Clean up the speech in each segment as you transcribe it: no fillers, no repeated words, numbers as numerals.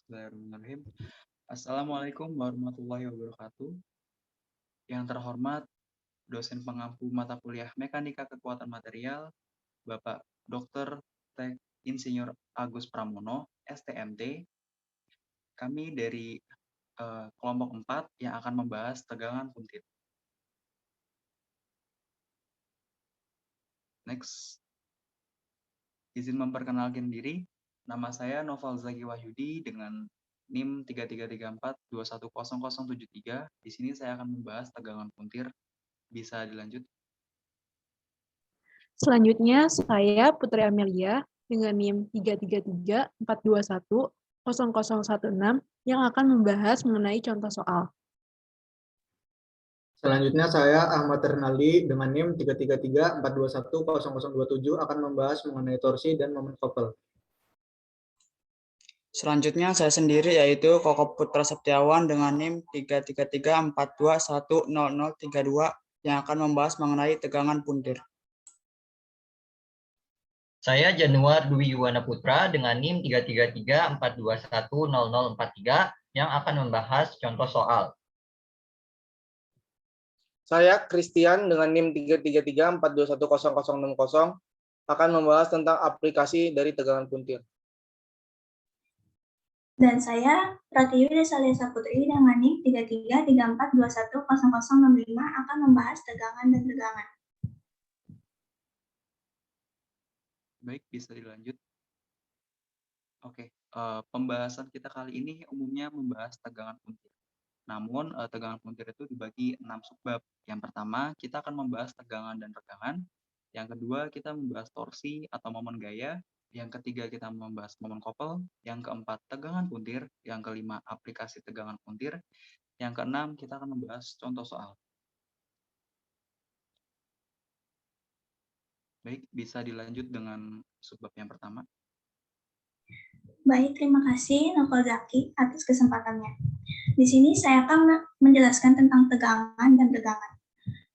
Bismillahirrahmanirrahim. Assalamualaikum warahmatullahi wabarakatuh. Yang terhormat dosen pengampu mata kuliah Mekanika Kekuatan Material, Bapak Dr. Tek Insinyur Agus Pramono, STMT. Kami dari kelompok 4 yang akan membahas tegangan puntit. Next. Izin memperkenalkan diri. Nama saya Noval Zaki Wahyudi dengan NIM 3334210073. Di sini saya akan membahas tegangan puntir. Bisa dilanjut. Selanjutnya, saya Putri Amelia dengan NIM 33342100016 yang akan membahas mengenai contoh soal. Selanjutnya saya Ahmad Rinaldi dengan NIM 33342100027 akan membahas mengenai torsi dan momen couple. Selanjutnya saya sendiri yaitu Koko Putra Septiawan dengan NIM 33342100032 yang akan membahas mengenai tegangan puntir. Saya Januar Dwi Yuwana Putra dengan NIM 33342100043 yang akan membahas contoh soal. Saya Christian dengan NIM 33342100060 akan membahas tentang aplikasi dari tegangan puntir. Dan saya Pratiwi Salesa Putri dengan NIM 33334210065 akan membahas tegangan dan tegangan. Baik, bisa dilanjut. Oke, pembahasan kita kali ini umumnya membahas tegangan puntir. Namun, tegangan puntir itu dibagi 6 subbab. Yang pertama, kita akan membahas tegangan dan regangan. Yang kedua, kita membahas torsi atau momen gaya. Yang ketiga, kita membahas momen couple. Yang keempat, tegangan puntir. Yang kelima, aplikasi tegangan puntir. Yang keenam, kita akan membahas contoh soal. Baik, bisa dilanjut dengan subbab yang pertama. Baik, terima kasih Novel Zaki atas kesempatannya. Di sini saya akan menjelaskan tentang tegangan dan tegangan.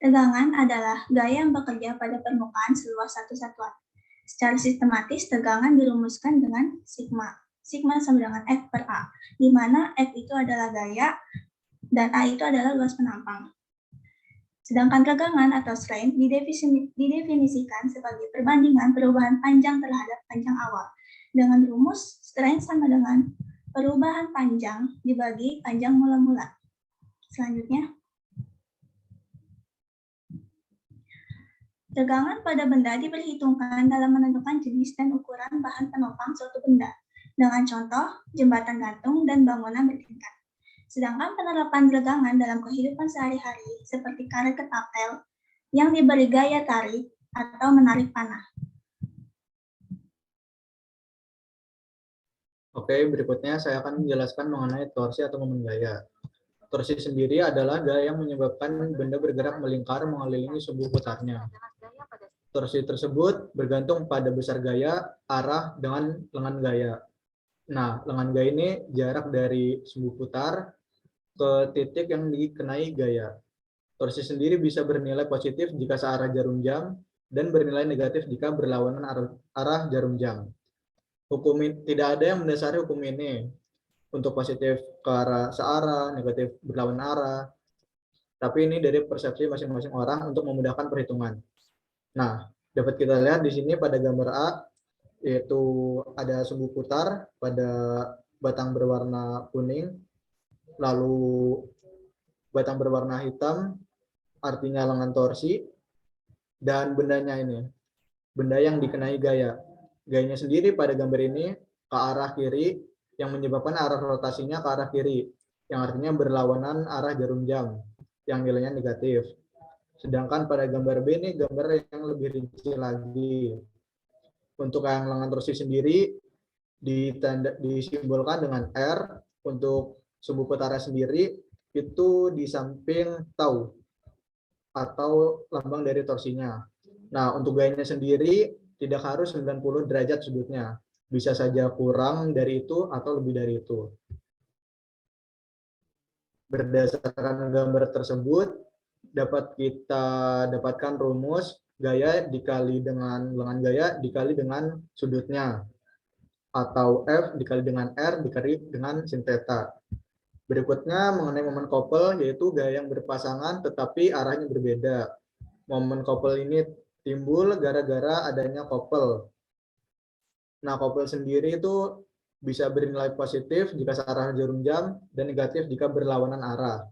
Tegangan adalah gaya yang bekerja pada permukaan seluas satu satuan. Secara sistematis, tegangan dirumuskan dengan sigma. Sigma sama dengan F per A, di mana F itu adalah gaya dan A itu adalah luas penampang. Sedangkan tegangan atau strain didefinisikan sebagai perbandingan perubahan panjang terhadap panjang awal. Dengan rumus, strain sama dengan perubahan panjang dibagi panjang mula-mula. Selanjutnya, tegangan pada benda diperhitungkan dalam menentukan jenis dan ukuran bahan penopang suatu benda, dengan contoh jembatan gantung dan bangunan bertingkat. Sedangkan penerapan tegangan dalam kehidupan sehari-hari seperti karet ketapel yang diberi gaya tarik atau menarik panah. Oke, berikutnya saya akan menjelaskan mengenai torsi atau momen gaya. Torsi sendiri adalah gaya yang menyebabkan benda bergerak melingkar mengelilingi sumbu putarnya. Torsi tersebut bergantung pada besar gaya, arah, dengan lengan gaya. Nah, lengan gaya ini jarak dari sumbu putar ke titik yang dikenai gaya. Torsi sendiri bisa bernilai positif jika searah jarum jam dan bernilai negatif jika berlawanan arah jarum jam. Tidak ada yang mendasari hukum ini untuk positif ke arah searah, negatif berlawan arah. Tapi ini dari persepsi masing-masing orang untuk memudahkan perhitungan. Nah, dapat kita lihat di sini pada gambar A, yaitu ada sumbu putar pada batang berwarna kuning, lalu batang berwarna hitam, artinya lengan torsi, dan bendanya ini, benda yang dikenai gaya. Gayanya sendiri pada gambar ini ke arah kiri, yang menyebabkan arah rotasinya ke arah kiri, yang artinya berlawanan arah jarum jam, yang nilainya negatif. Sedangkan pada gambar B ini gambar yang lebih rinci lagi. Untuk yang lengan torsi sendiri disimbolkan dengan R. Untuk sumbu putarnya sendiri itu di samping tau atau lambang dari torsinya. Nah, untuk gayanya sendiri tidak harus 90 derajat sudutnya. Bisa saja kurang dari itu atau lebih dari itu. Berdasarkan gambar tersebut, dapat kita dapatkan rumus gaya dikali dengan lengan gaya dikali dengan sudutnya. atau F dikali dengan R dikali dengan sin theta. Berikutnya mengenai momen couple, yaitu gaya yang berpasangan tetapi arahnya berbeda. Momen couple ini timbul gara-gara adanya couple. Nah, couple sendiri itu bisa bernilai positif jika searah jarum jam dan negatif jika berlawanan arah.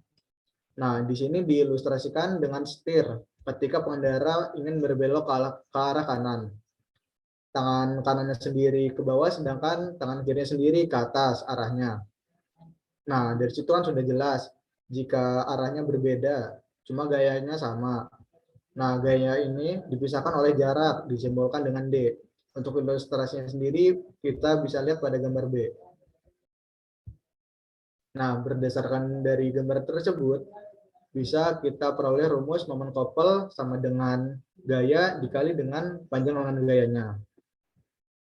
Nah, di sini diilustrasikan dengan setir ketika pengendara ingin berbelok ke arah kanan. Tangan kanannya sendiri ke bawah, sedangkan tangan kirinya sendiri ke atas arahnya. Nah, dari situ kan sudah jelas jika arahnya berbeda, cuma gayanya sama. Nah, gaya ini dipisahkan oleh jarak, disimbolkan dengan D. Untuk ilustrasinya sendiri, kita bisa lihat pada gambar B. Nah, berdasarkan dari gambar tersebut, bisa kita peroleh rumus momen couple sama dengan gaya dikali dengan panjang lengan gayanya.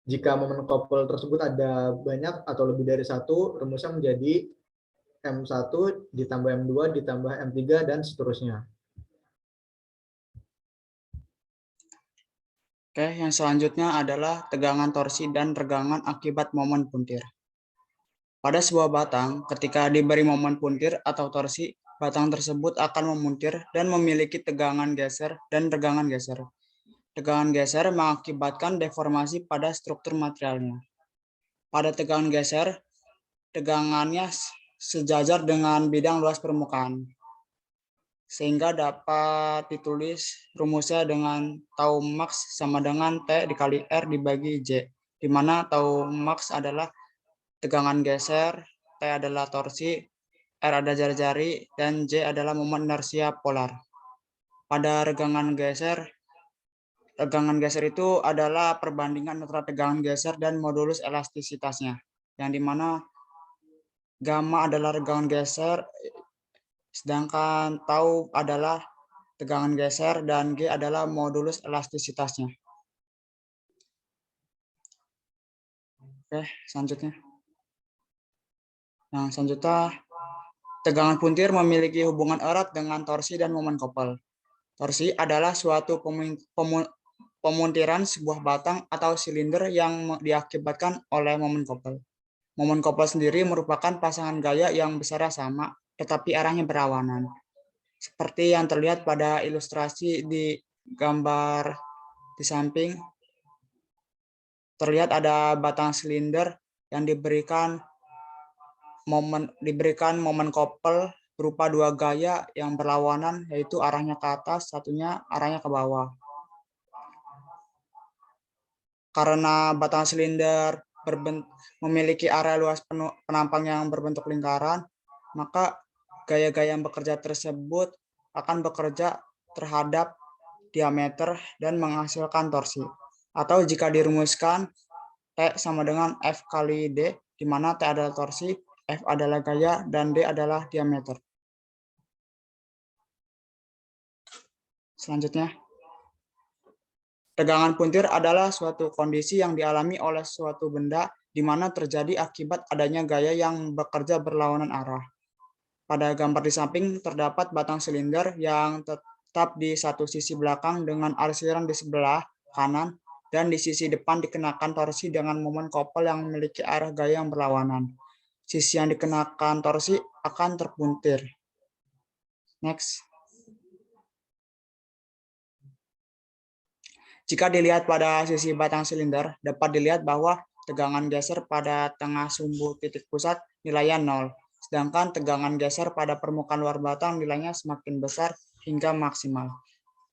Jika momen couple tersebut ada banyak atau lebih dari satu, rumusnya menjadi M1 ditambah M2 ditambah M3 dan seterusnya. Oke, yang selanjutnya adalah tegangan torsi dan regangan akibat momen puntir. Pada sebuah batang, ketika diberi momen puntir atau torsi, batang tersebut akan memuntir dan memiliki tegangan geser dan regangan geser. Tegangan geser mengakibatkan deformasi pada struktur materialnya. Pada tegangan geser, tegangannya sejajar dengan bidang luas permukaan, sehingga dapat ditulis rumusnya dengan tau max sama dengan T dikali R dibagi J, di mana tau max adalah tegangan geser, T adalah torsi, R ada jari-jari, dan J adalah momen inersia polar. Pada regangan geser itu adalah perbandingan antara tegangan geser dan modulus elastisitasnya, yang dimana gamma adalah regangan geser, sedangkan tau adalah tegangan geser, dan G adalah modulus elastisitasnya. Oke, selanjutnya. Yang selanjutnya, tegangan puntir memiliki hubungan erat dengan torsi dan momen couple. Torsi adalah suatu pemuntiran sebuah batang atau silinder yang diakibatkan oleh momen couple. Momen couple sendiri merupakan pasangan gaya yang besarnya sama, tetapi arahnya berlawanan. Seperti yang terlihat pada ilustrasi di gambar di samping, terlihat ada batang silinder yang diberikan momen couple berupa dua gaya yang berlawanan, yaitu arahnya ke atas, satunya arahnya ke bawah. Karena batang silinder memiliki area luas penampang yang berbentuk lingkaran, maka gaya-gaya yang bekerja tersebut akan bekerja terhadap diameter dan menghasilkan torsi. Atau jika dirumuskan, T sama dengan F kali D, di mana T adalah torsi, F adalah gaya, dan D adalah diameter. Selanjutnya, tegangan puntir adalah suatu kondisi yang dialami oleh suatu benda di mana terjadi akibat adanya gaya yang bekerja berlawanan arah. Pada gambar di samping terdapat batang silinder yang tetap di satu sisi belakang dengan arsiran di sebelah kanan, dan di sisi depan dikenakan torsi dengan momen couple yang memiliki arah gaya yang berlawanan. Sisi yang dikenakan torsi akan terpuntir. Next. Jika dilihat pada sisi batang silinder, dapat dilihat bahwa tegangan geser pada tengah sumbu titik pusat nilainya 0, sedangkan tegangan geser pada permukaan luar batang nilainya semakin besar hingga maksimal.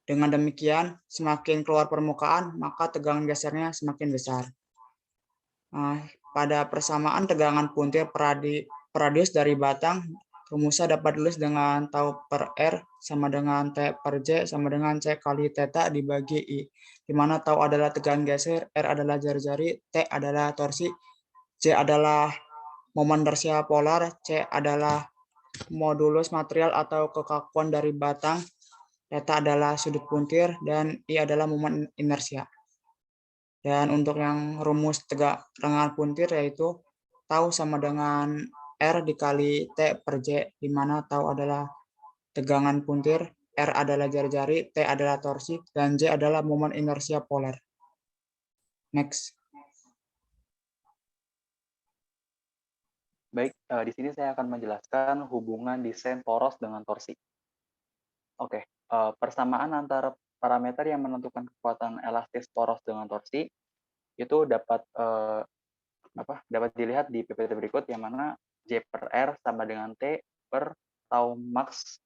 Dengan demikian, semakin keluar permukaan, maka tegangan gesernya semakin besar. Pada persamaan tegangan puntir per radius dari batang, rumusnya dapat ditulis dengan tau per R sama dengan T per J sama dengan C kali theta dibagi I, di mana tau adalah tegangan geser, R adalah jari-jari, T adalah torsi, J adalah momen inersia polar, C adalah modulus material atau kekakuan dari batang, theta adalah sudut puntir, dan I adalah momen inersia. Dan untuk yang rumus tegangan puntir yaitu tau sama dengan R dikali T per J, di mana tau adalah tegangan puntir, R adalah jari-jari, T adalah torsi, dan J adalah momen inersia polar. Next. Baik, di sini saya akan menjelaskan hubungan desain poros dengan torsi. Oke, persamaan antara parameter yang menentukan kekuatan elastis poros dengan torsi itu dapat dilihat di PPT berikut, yang mana J per R sama dengan T per tau max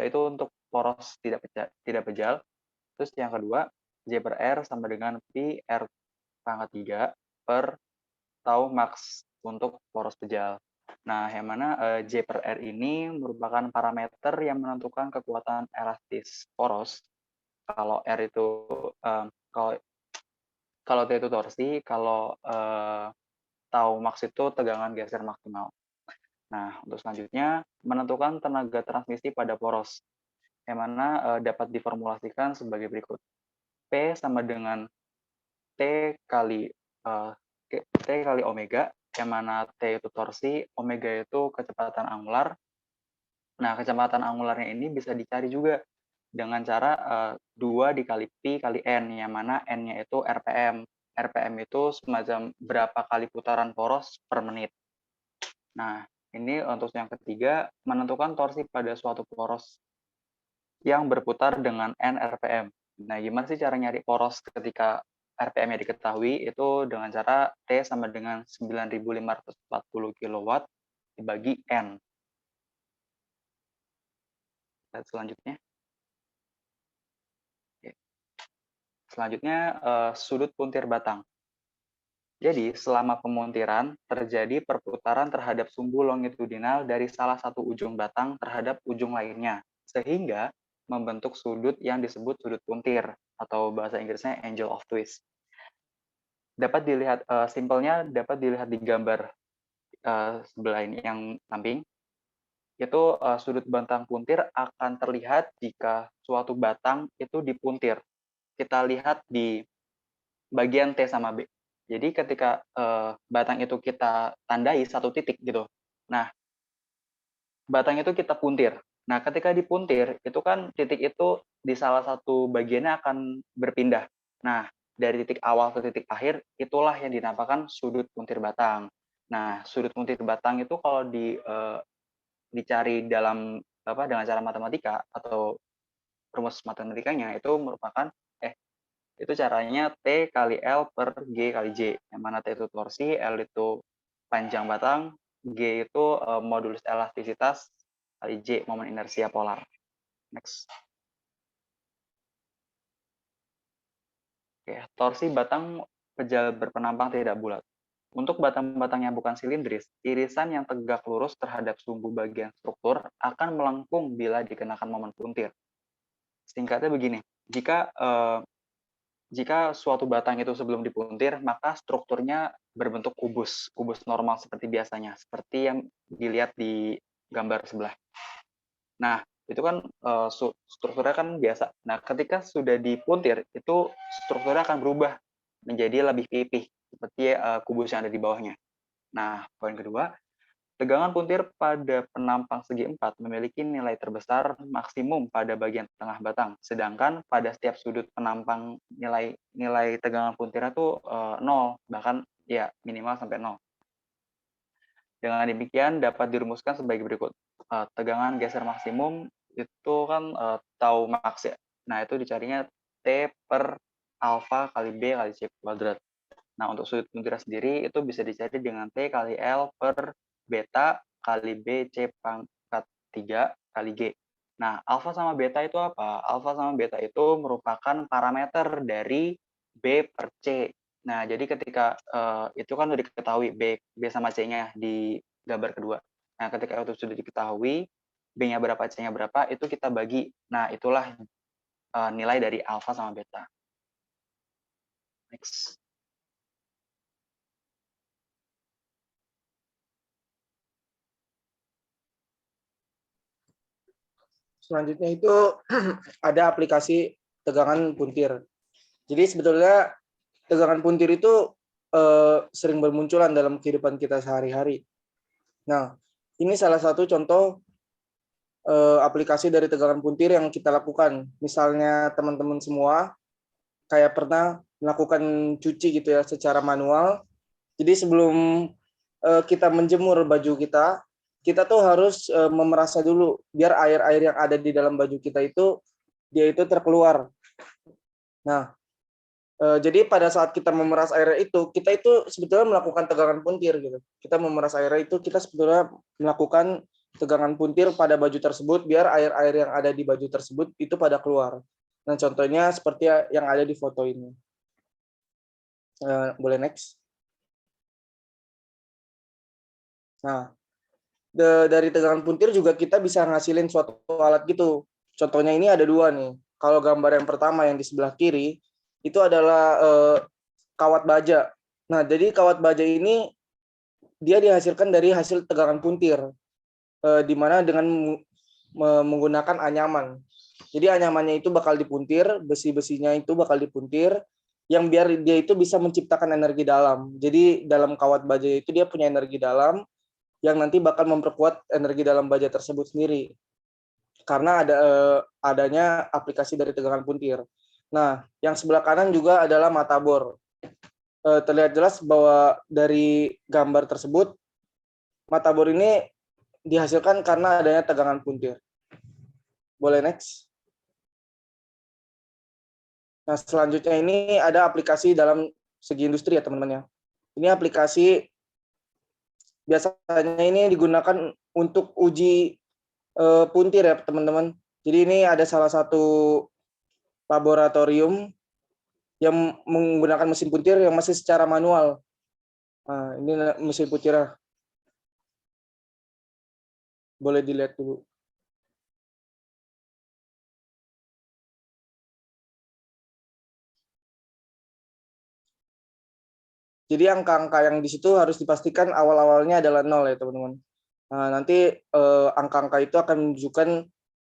itu untuk poros tidak pejal. Terus yang kedua, J per R sama dengan Pi R pangkat 3 per tau max untuk poros pejal. Nah, yang mana J per R ini merupakan parameter yang menentukan kekuatan elastis poros. Kalau R itu kalau T itu torsi, kalau tau max itu tegangan geser maksimal. Nah, untuk selanjutnya menentukan tenaga transmisi pada poros, yang mana dapat diformulasikan sebagai berikut. P sama dengan T kali omega, yang mana T itu torsi, omega itu kecepatan angular. Nah, kecepatan angularnya ini bisa dicari juga dengan cara 2 dikali Pi kali N, yang mana N-nya itu RPM. RPM itu semacam berapa kali putaran poros per menit. Nah, ini untuk yang ketiga, menentukan torsi pada suatu poros yang berputar dengan N RPM. Nah, gimana sih cara nyari poros ketika RPM-nya diketahui? Itu dengan cara T sama dengan 9.540 kW dibagi N. Slide selanjutnya. Selanjutnya, sudut puntir batang. Jadi, selama pemuntiran, terjadi perputaran terhadap sumbu longitudinal dari salah satu ujung batang terhadap ujung lainnya, sehingga membentuk sudut yang disebut sudut puntir, atau bahasa Inggrisnya angle of twist. Dapat dilihat, simpelnya dapat dilihat di gambar sebelah ini yang samping. Itu sudut batang puntir akan terlihat jika suatu batang itu dipuntir. Kita lihat di bagian T sama B. Jadi ketika batang itu kita tandai satu titik gitu. Nah, batang itu kita puntir. Nah, ketika dipuntir, itu kan titik itu di salah satu bagiannya akan berpindah. Nah, dari titik awal ke titik akhir, itulah yang dinamakan sudut puntir batang. Nah, sudut puntir batang itu kalau dicari dengan cara matematika atau rumus matematikanya, itu merupakan itu caranya T kali L per G kali J, yang mana T itu torsi, L itu panjang batang, G itu modulus elastisitas, kali J momen inersia polar. Next. Oke, torsi batang pejal berpenampang tidak bulat. Untuk batang-batang yang bukan silindris, irisan yang tegak lurus terhadap sumbu bagian struktur akan melengkung bila dikenakan momen puntir. Singkatnya begini, jika suatu batang itu sebelum dipuntir, maka strukturnya berbentuk kubus normal seperti biasanya, seperti yang dilihat di gambar sebelah. Nah, itu kan strukturnya kan biasa. Nah, ketika sudah dipuntir, itu strukturnya akan berubah menjadi lebih pipih, seperti kubus yang ada di bawahnya. Nah, poin kedua, tegangan puntir pada penampang segi 4 memiliki nilai terbesar maksimum pada bagian tengah batang, sedangkan pada setiap sudut penampang nilai tegangan puntirnya itu 0, bahkan ya minimal sampai 0. Dengan demikian dapat dirumuskan sebagai berikut. Tegangan geser maksimum itu kan tau max ya. Nah, itu dicarinya T per alfa kali B kali C kuadrat. Nah, untuk sudut puntir sendiri itu bisa dicari dengan T kali L per beta kali B C pangkat 3 kali G. Nah, alfa sama beta itu apa? Alfa sama beta itu merupakan parameter dari B per C. Nah, jadi ketika itu kan sudah diketahui B sama C-nya di gambar kedua. Nah, ketika itu sudah diketahui, B-nya berapa, C-nya berapa, itu kita bagi. Nah, itulah nilai dari alfa sama beta. Next. Selanjutnya itu ada aplikasi tegangan puntir. Jadi sebetulnya tegangan puntir itu sering bermunculan dalam kehidupan kita sehari-hari. Nah, ini salah satu contoh aplikasi dari tegangan puntir yang kita lakukan. Misalnya teman-teman semua kayak pernah melakukan cuci gitu ya secara manual. Jadi sebelum kita menjemur baju kita, kita tuh harus memerasnya dulu biar air-air yang ada di dalam baju kita itu dia itu terkeluar. Nah, jadi pada saat kita memeras air itu, kita itu sebetulnya melakukan tegangan puntir gitu. Kita memeras air itu, kita sebetulnya melakukan tegangan puntir pada baju tersebut biar air-air yang ada di baju tersebut itu pada keluar. Nah, contohnya seperti yang ada di foto ini. Boleh next. Nah, dari tegangan puntir juga kita bisa ngasilin suatu alat gitu. Contohnya ini ada dua nih. Kalau gambar yang pertama yang di sebelah kiri, itu adalah kawat baja. Nah, jadi kawat baja ini dia dihasilkan dari hasil tegangan puntir, di mana dengan menggunakan anyaman. Jadi anyamannya itu bakal dipuntir, besi-besinya itu bakal dipuntir, yang biar dia itu bisa menciptakan energi dalam. Jadi dalam kawat baja itu dia punya energi dalam, yang nanti bakal memperkuat energi dalam baja tersebut sendiri. Karena ada adanya aplikasi dari tegangan puntir. Nah, yang sebelah kanan juga adalah mata bor. Terlihat jelas bahwa dari gambar tersebut mata bor ini dihasilkan karena adanya tegangan puntir. Boleh next. Nah, selanjutnya ini ada aplikasi dalam segi industri ya teman-teman ya. Ini aplikasi biasanya ini digunakan untuk uji puntir ya teman-teman. Jadi ini ada salah satu laboratorium yang menggunakan mesin puntir yang masih secara manual. Nah, ini mesin puntirnya. Boleh dilihat dulu. Jadi angka-angka yang di situ harus dipastikan awal-awalnya adalah nol ya teman-teman. Nah, nanti angka-angka itu akan menunjukkan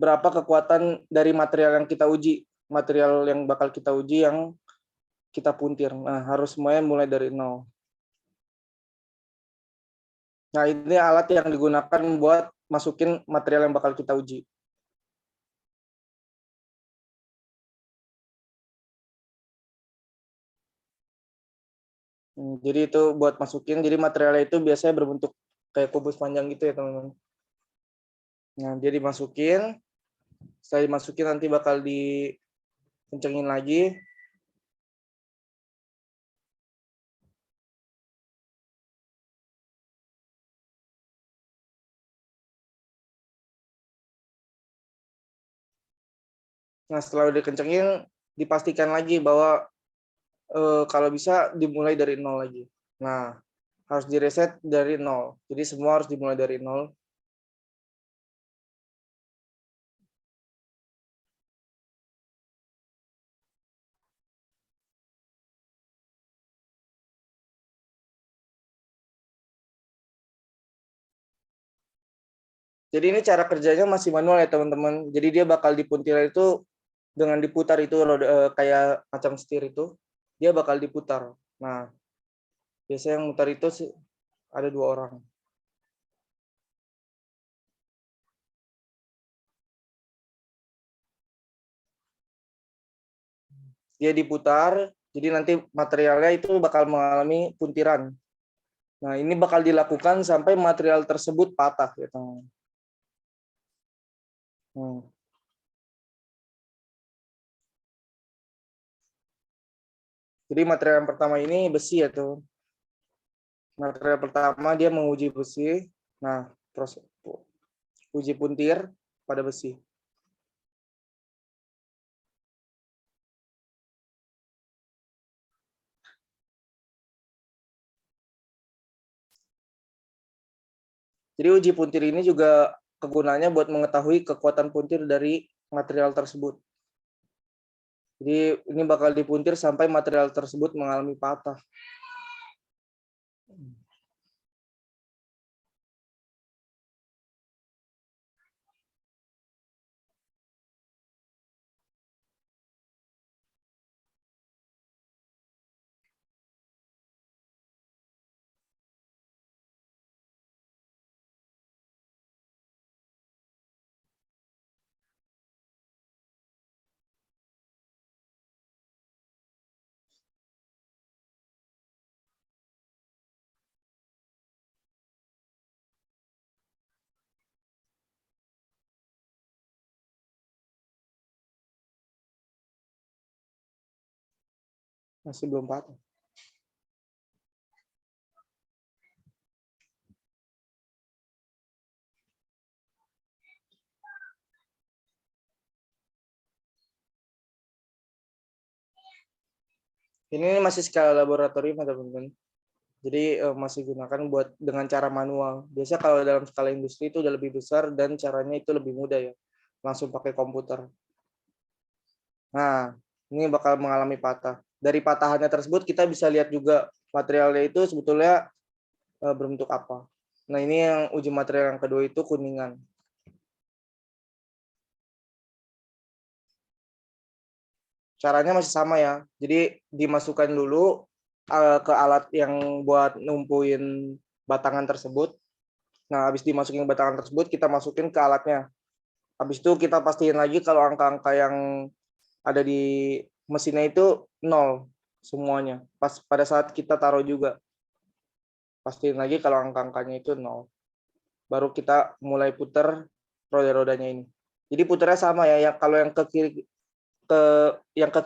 berapa kekuatan dari material yang kita uji, material yang bakal kita uji yang kita puntir. Nah, harus semuanya mulai dari nol. Nah, ini alat yang digunakan buat masukin material yang bakal kita uji. Jadi itu buat masukin, jadi materialnya itu biasanya berbentuk kayak kubus panjang gitu ya teman-teman. Nah, dia dimasukin, setelah dimasukin nanti bakal dikencengin lagi. Nah, setelah udah dikencengin, dipastikan lagi bahwa kalau bisa dimulai dari nol lagi. Nah, harus direset dari nol. Jadi semua harus dimulai dari nol. Jadi ini cara kerjanya masih manual ya teman-teman. Jadi dia bakal dipuntir itu dengan diputar itu kayak macam setir itu, dia bakal diputar. Nah, biasanya yang mutar itu ada 2 orang. Dia diputar, jadi nanti materialnya itu bakal mengalami puntiran. Nah, ini bakal dilakukan sampai material tersebut patah ya teman-teman. Jadi material yang pertama ini besi ya tuh. Material pertama dia menguji besi. Nah, proses uji puntir pada besi. Jadi uji puntir ini juga kegunaannya buat mengetahui kekuatan puntir dari material tersebut. Jadi ini bakal dipuntir sampai material tersebut mengalami patah. Masih belum patah. Ini masih skala laboratorium, teman-teman. Jadi masih gunakan buat dengan cara manual. Biasa kalau dalam skala industri itu udah lebih besar dan caranya itu lebih mudah ya. Langsung pakai komputer. Nah, ini bakal mengalami patah. Dari patahannya tersebut kita bisa lihat juga materialnya itu sebetulnya berbentuk apa. Nah, ini yang uji material yang kedua itu kuningan. Caranya masih sama ya. Jadi dimasukkan dulu ke alat yang buat numpuin batangan tersebut. Nah, habis dimasukin batangan tersebut, kita masukin ke alatnya. Habis itu kita pastiin lagi kalau angka-angka yang ada di mesinnya itu 0 semuanya. Pas pada saat kita taruh juga. Pastiin lagi kalau angka-angkanya itu 0. Baru kita mulai putar roda-rodanya ini. Jadi putarnya sama ya. Kalau yang ke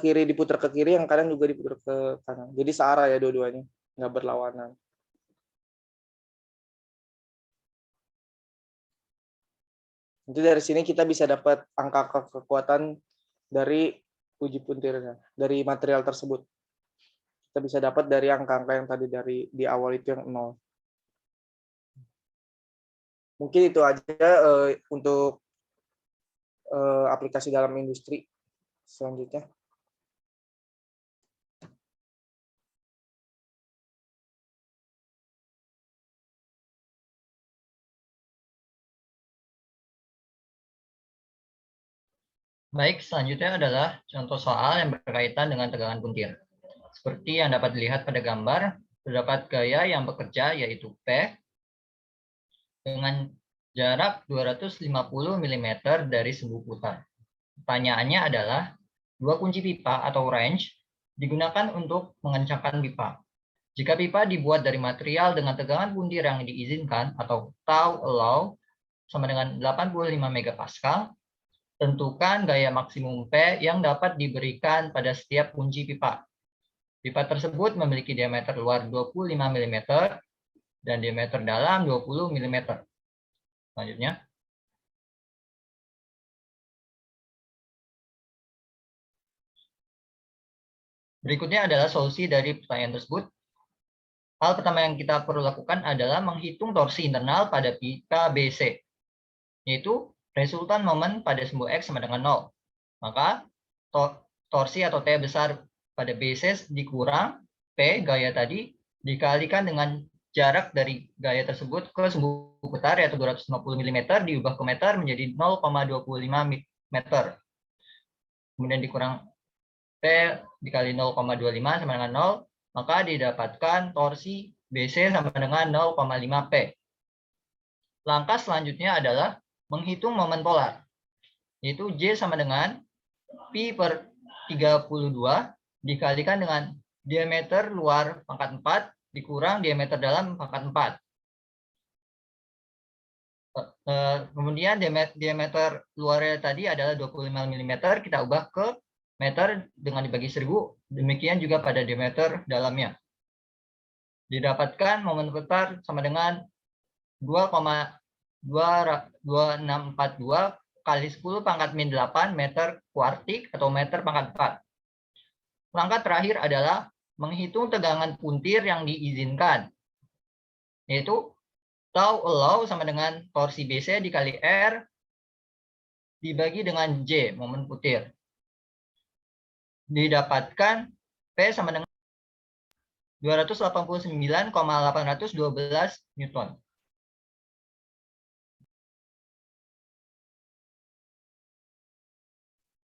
kiri diputar ke kiri, yang kanan juga diputar ke kanan. Jadi searah ya dua-duanya, nggak berlawanan. Nanti dari sini kita bisa dapat angka kekuatan dari uji puntirnya, dari material tersebut. Kita bisa dapat dari angka-angka yang tadi di awal itu yang 0. Mungkin itu aja untuk aplikasi dalam industri. Selanjutnya. Baik, selanjutnya adalah contoh soal yang berkaitan dengan tegangan puntir. Seperti yang dapat dilihat pada gambar, terdapat gaya yang bekerja yaitu P dengan jarak 250 mm dari sumbu putar. Pertanyaannya adalah, dua kunci pipa atau wrench digunakan untuk mengencangkan pipa. Jika pipa dibuat dari material dengan tegangan puntir yang diizinkan atau tau allow sama dengan 85 megapascal, tentukan gaya maksimum P yang dapat diberikan pada setiap kunci pipa. Pipa tersebut memiliki diameter luar 25 mm dan diameter dalam 20 mm. Selanjutnya. Berikutnya adalah solusi dari pertanyaan tersebut. Hal pertama yang kita perlu lakukan adalah menghitung torsi internal pada pipa BC, yaitu resultan momen pada sumbu X sama dengan 0. Maka torsi atau T besar pada BC dikurang P gaya tadi dikalikan dengan jarak dari gaya tersebut ke sumbu putar yaitu 250 mm diubah ke meter menjadi 0,25 meter. Kemudian dikurang P dikali 0,25 sama dengan 0, maka didapatkan torsi BC sama dengan 0,5 P. Langkah selanjutnya adalah menghitung momen polar, yaitu J sama dengan Pi per 32 dikalikan dengan diameter luar pangkat 4 dikurang diameter dalam pangkat 4. Kemudian diameter luarnya tadi adalah 25 mm, kita ubah ke meter dengan dibagi 1000, demikian juga pada diameter dalamnya. Didapatkan momen putar sama dengan 2,2642 kali 10 pangkat min 8 meter kuartik atau meter pangkat 4. Langkah terakhir adalah menghitung tegangan puntir yang diizinkan, yaitu tau allow sama dengan torsi BC dikali R dibagi dengan J, momen putir. Didapatkan P sama dengan 289,812 Newton.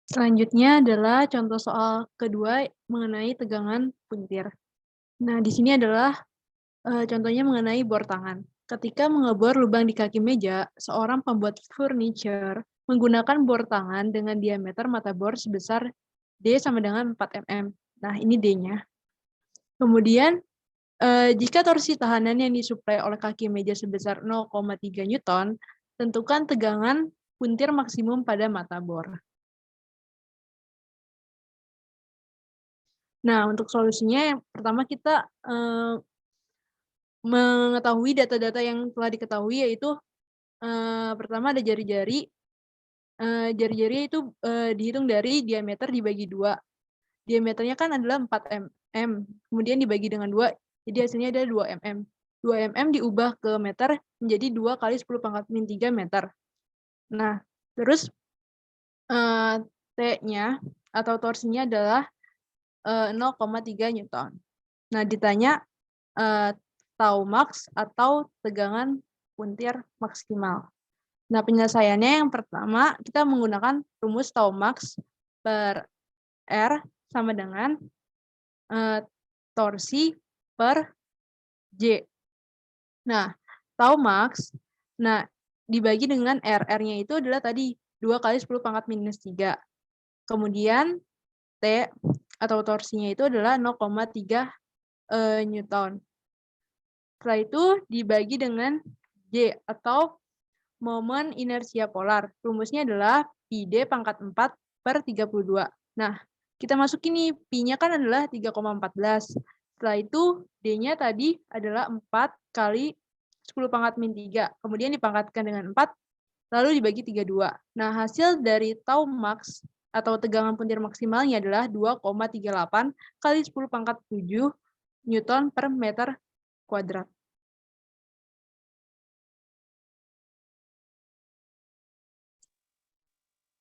Selanjutnya adalah contoh soal kedua mengenai tegangan puntir. Nah, di sini adalah contohnya mengenai bor tangan. Ketika mengebor lubang di kaki meja, seorang pembuat furniture menggunakan bor tangan dengan diameter mata bor sebesar D sama dengan 4 mm. Nah, ini D-nya. Kemudian, jika torsi tahanan yang disuplai oleh kaki meja sebesar 0,3 Newton, tentukan tegangan puntir maksimum pada mata bor. Nah, untuk solusinya yang pertama kita mengetahui data-data yang telah diketahui, yaitu pertama ada jari-jari. Jari-jari itu dihitung dari diameter dibagi 2. Diameternya kan adalah 4 mm, kemudian dibagi dengan 2, jadi hasilnya ada 2 mm. 2 mm diubah ke meter menjadi 2 kali 10⁻³ meter. Nah, terus T-nya atau torsinya adalah 0,3 Newton. Nah, ditanya tau max atau tegangan puntir maksimal. Nah, penyelesaiannya yang pertama, kita menggunakan rumus tau max per R sama dengan torsi per J. Nah, tau max, dibagi dengan R. R-nya itu adalah tadi 2 kali 10⁻³ Kemudian T atau torsinya itu adalah 0,3 Newton. Setelah itu dibagi dengan J atau momen inersia polar. Rumusnya adalah πd pangkat 4 per 32. Nah, kita masukin nih, Pi-nya kan adalah 3,14. Setelah itu, D-nya tadi adalah 4 kali 10⁻³. Kemudian dipangkatkan dengan 4, lalu dibagi 32. Nah, hasil dari tau max atau tegangan puntir maksimalnya adalah 2,38 kali 10⁻⁷ Newton per meter kuadrat.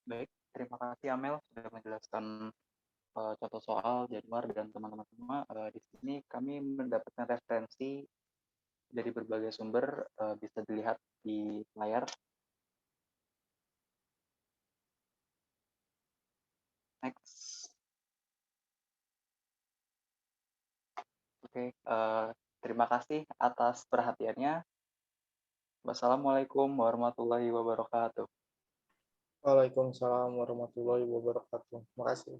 Baik, terima kasih Amel sudah menjelaskan contoh soal Januar dan teman-teman semua. Di sini kami mendapatkan referensi dari berbagai sumber, bisa dilihat di layar. Next. Oke, terima kasih atas perhatiannya. Wassalamualaikum warahmatullahi wabarakatuh. Waalaikumsalam warahmatullahi wabarakatuh. Terima kasih.